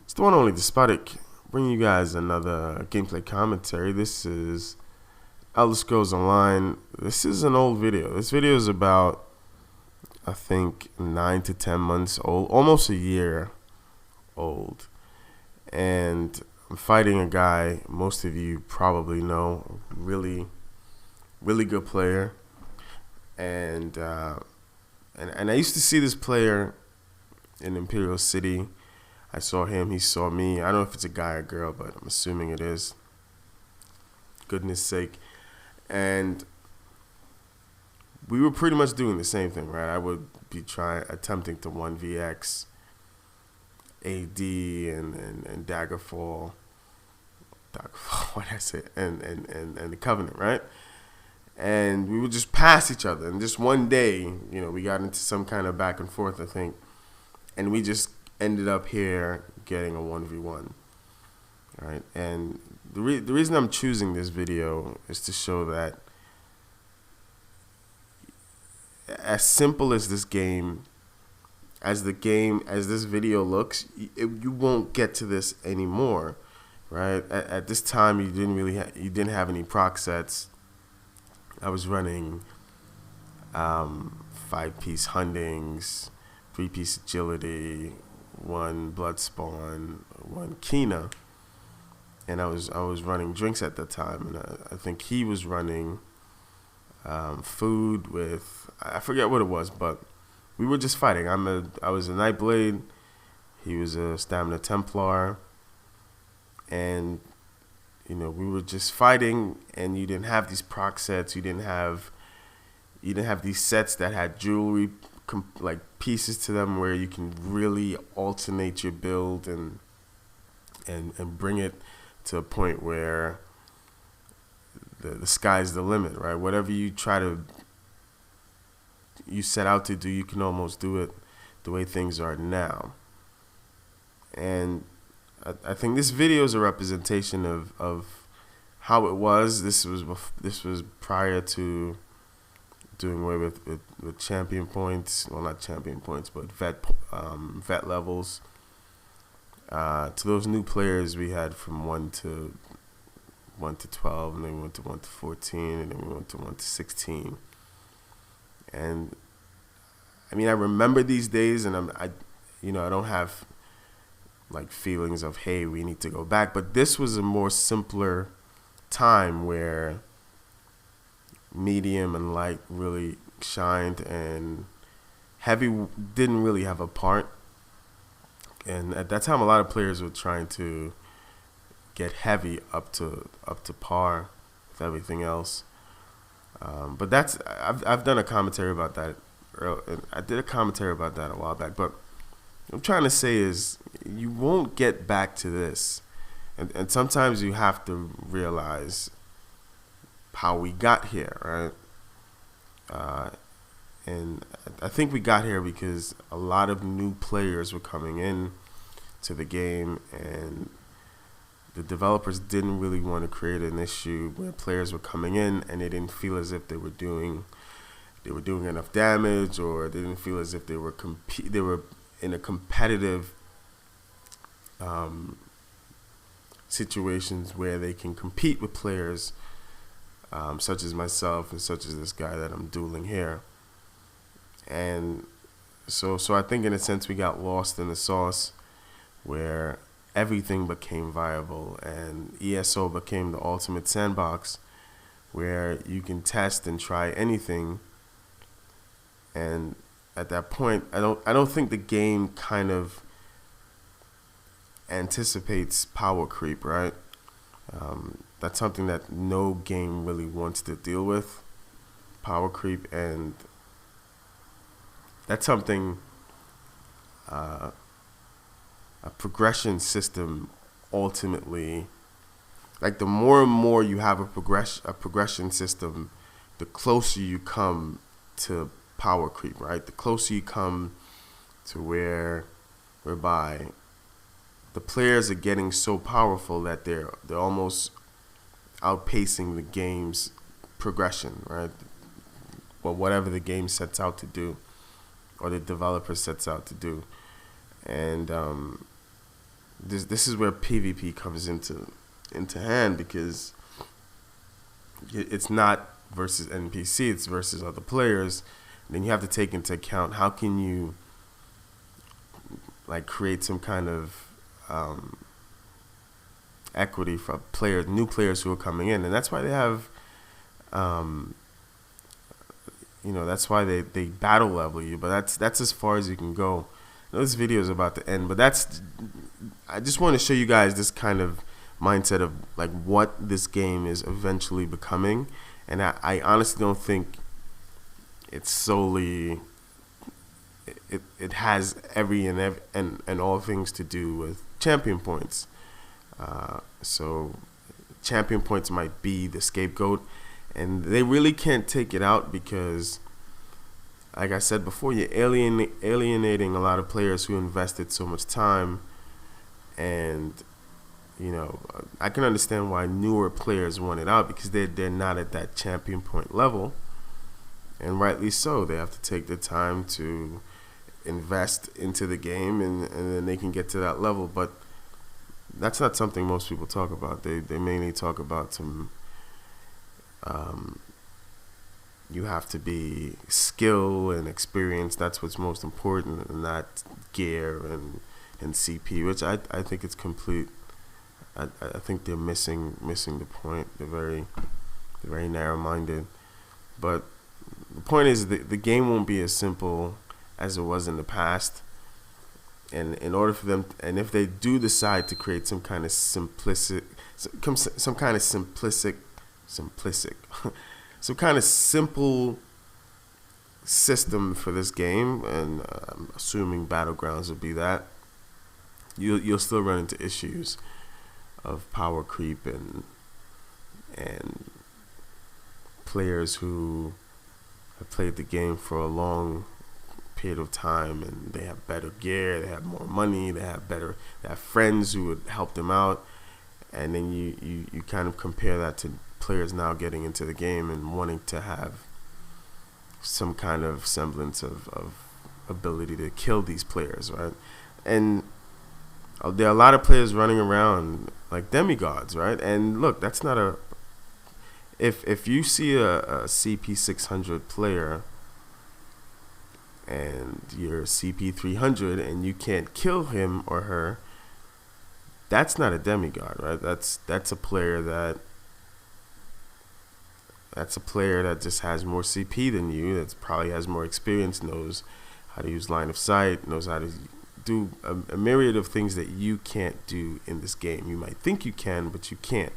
It's the one only Despotic, bringing you guys another gameplay commentary. This is Elder Scrolls Online. This is an old video. This video is about, I think, 9 to 10 months old, almost a year old. And I'm fighting a guy most of you probably know, really good player. And I used to see this player in Imperial City. I saw him, he saw me. I don't know if it's a guy or girl, but I'm assuming it is. Goodness sake. And we were pretty much doing the same thing, right? I would be attempting to 1vx AD and Daggerfall, what did I say? And the Covenant, right? And we would just pass each other. And just one day, we got into some kind of back and forth, I think. And we just ended up here getting a 1v1. All right? And the reason I'm choosing this video is to show that as simple as this game, as this video looks, you won't get to this anymore, right? At this time, you didn't have any proc sets. I was running 5-piece Hundings, 3-piece Agility, 1 Blood Spawn, 1 Kina, and I was running drinks at the time, and I think he was running food with, I forget what it was, but we were just fighting. I was a Nightblade, he was a Stamina Templar, and we were just fighting, and you didn't have these proc sets. You didn't have these sets that had jewelry like pieces to them where you can really alternate your build and bring it to a point where the sky's the limit, right? Whatever you set out to do, you can almost do it the way things are now. And I think this video is a representation of how it was. This was prior to doing away with champion points. Well, not champion points, but vet levels. To those new players, we had from 1 to 12, and then we went to 1 to 14, and then we went to 1 to 16. And I mean, I remember these days, and I don't have like feelings of, hey, we need to go back. But this was a more simpler time where medium and light really shined, and heavy didn't really have a part. And at that time, a lot of players were trying to get heavy up to par with everything else. But I've done a commentary about that. I did a commentary about that a while back. But what I'm trying to say is, you won't get back to this, and sometimes you have to realize how we got here, right? And I think we got here because a lot of new players were coming in to the game, and the developers didn't really want to create an issue where players were coming in and they didn't feel as if they were doing enough damage, or they didn't feel as if they were in a competitive situations where they can compete with players such as myself and such as this guy that I'm dueling here. And so I think in a sense we got lost in the sauce where everything became viable, and ESO became the ultimate sandbox where you can test and try anything. And at that point, I don't think the game kind of anticipates power creep, right? That's something that no game really wants to deal with, power creep, and that's something a progression system ultimately, like the more and more you have a progression system, the closer you come to power creep, right? The closer you come to whereby the players are getting so powerful that they're almost outpacing the game's progression, right? Or whatever the game sets out to do, or the developer sets out to do. And this is where PvP comes into hand, because it's not versus NPC, it's versus other players. And then you have to take into account, how can you like create some kind of equity for new players who are coming in. And that's why they have that's why they battle level you, but that's as far as you can go. This video is about to end, but I just want to show you guys this kind of mindset of like what this game is eventually becoming. And I honestly don't think it's solely it has and all things to do with champion points. So champion points might be the scapegoat, and they really can't take it out, because like I said before, you're alienating a lot of players who invested so much time. And I can understand why newer players want it out, because they're not at that champion point level, and rightly so. They have to take the time to invest into the game, and then they can get to that level. But that's not something most people talk about. They mainly talk about some you have to be skill and experience. That's what's most important, and not gear and CP, which I think it's complete. I think they're missing the point. They're very narrow-minded. But the point is, the game won't be as simple as it was in the past. And in order for them, and if they do decide to create some kind of simplistic, some kind of simple system for this game, and I'm assuming Battlegrounds will be that, you'll still run into issues of power creep and players who have played the game for a long period of time, and they have better gear, they have more money, they have friends who would help them out, and then you kind of compare that to players now getting into the game and wanting to have some kind of semblance of ability to kill these players, right? And there are a lot of players running around like demigods, right? And look, that's not a... If you see a CP 600 player and you're CP 300 and you can't kill him or her, that's not a demigod, right? That's a player that just has more CP than you, that probably has more experience, knows how to use line of sight, knows how to do a myriad of things that you can't do in this game. You might think you can, but you can't.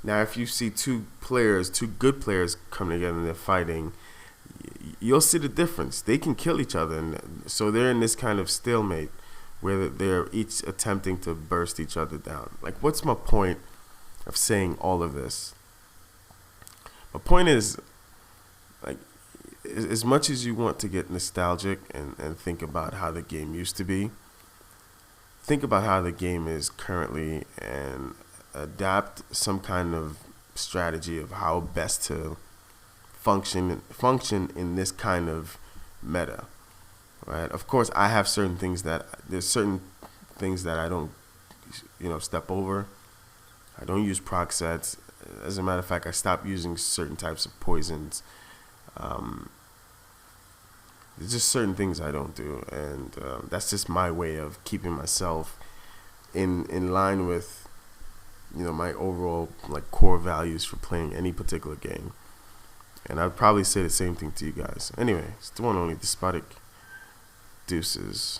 Now, if you see two good players come together and they're fighting, you'll see the difference. They can kill each other, and so they're in this kind of stalemate where they're each attempting to burst each other down. Like, what's my point of saying all of this? My point is, like, as much as you want to get nostalgic and think about how the game used to be, think about how the game is currently and adapt some kind of strategy of how best to function in this kind of meta, right? Of course, I have there's certain things that I don't, step over. I don't use proc sets. As a matter of fact, I stopped using certain types of poisons. There's just certain things I don't do, and that's just my way of keeping myself in line with my overall like core values for playing any particular game. And I'd probably say the same thing to you guys. Anyway, it's the one only Despotic. Deuces.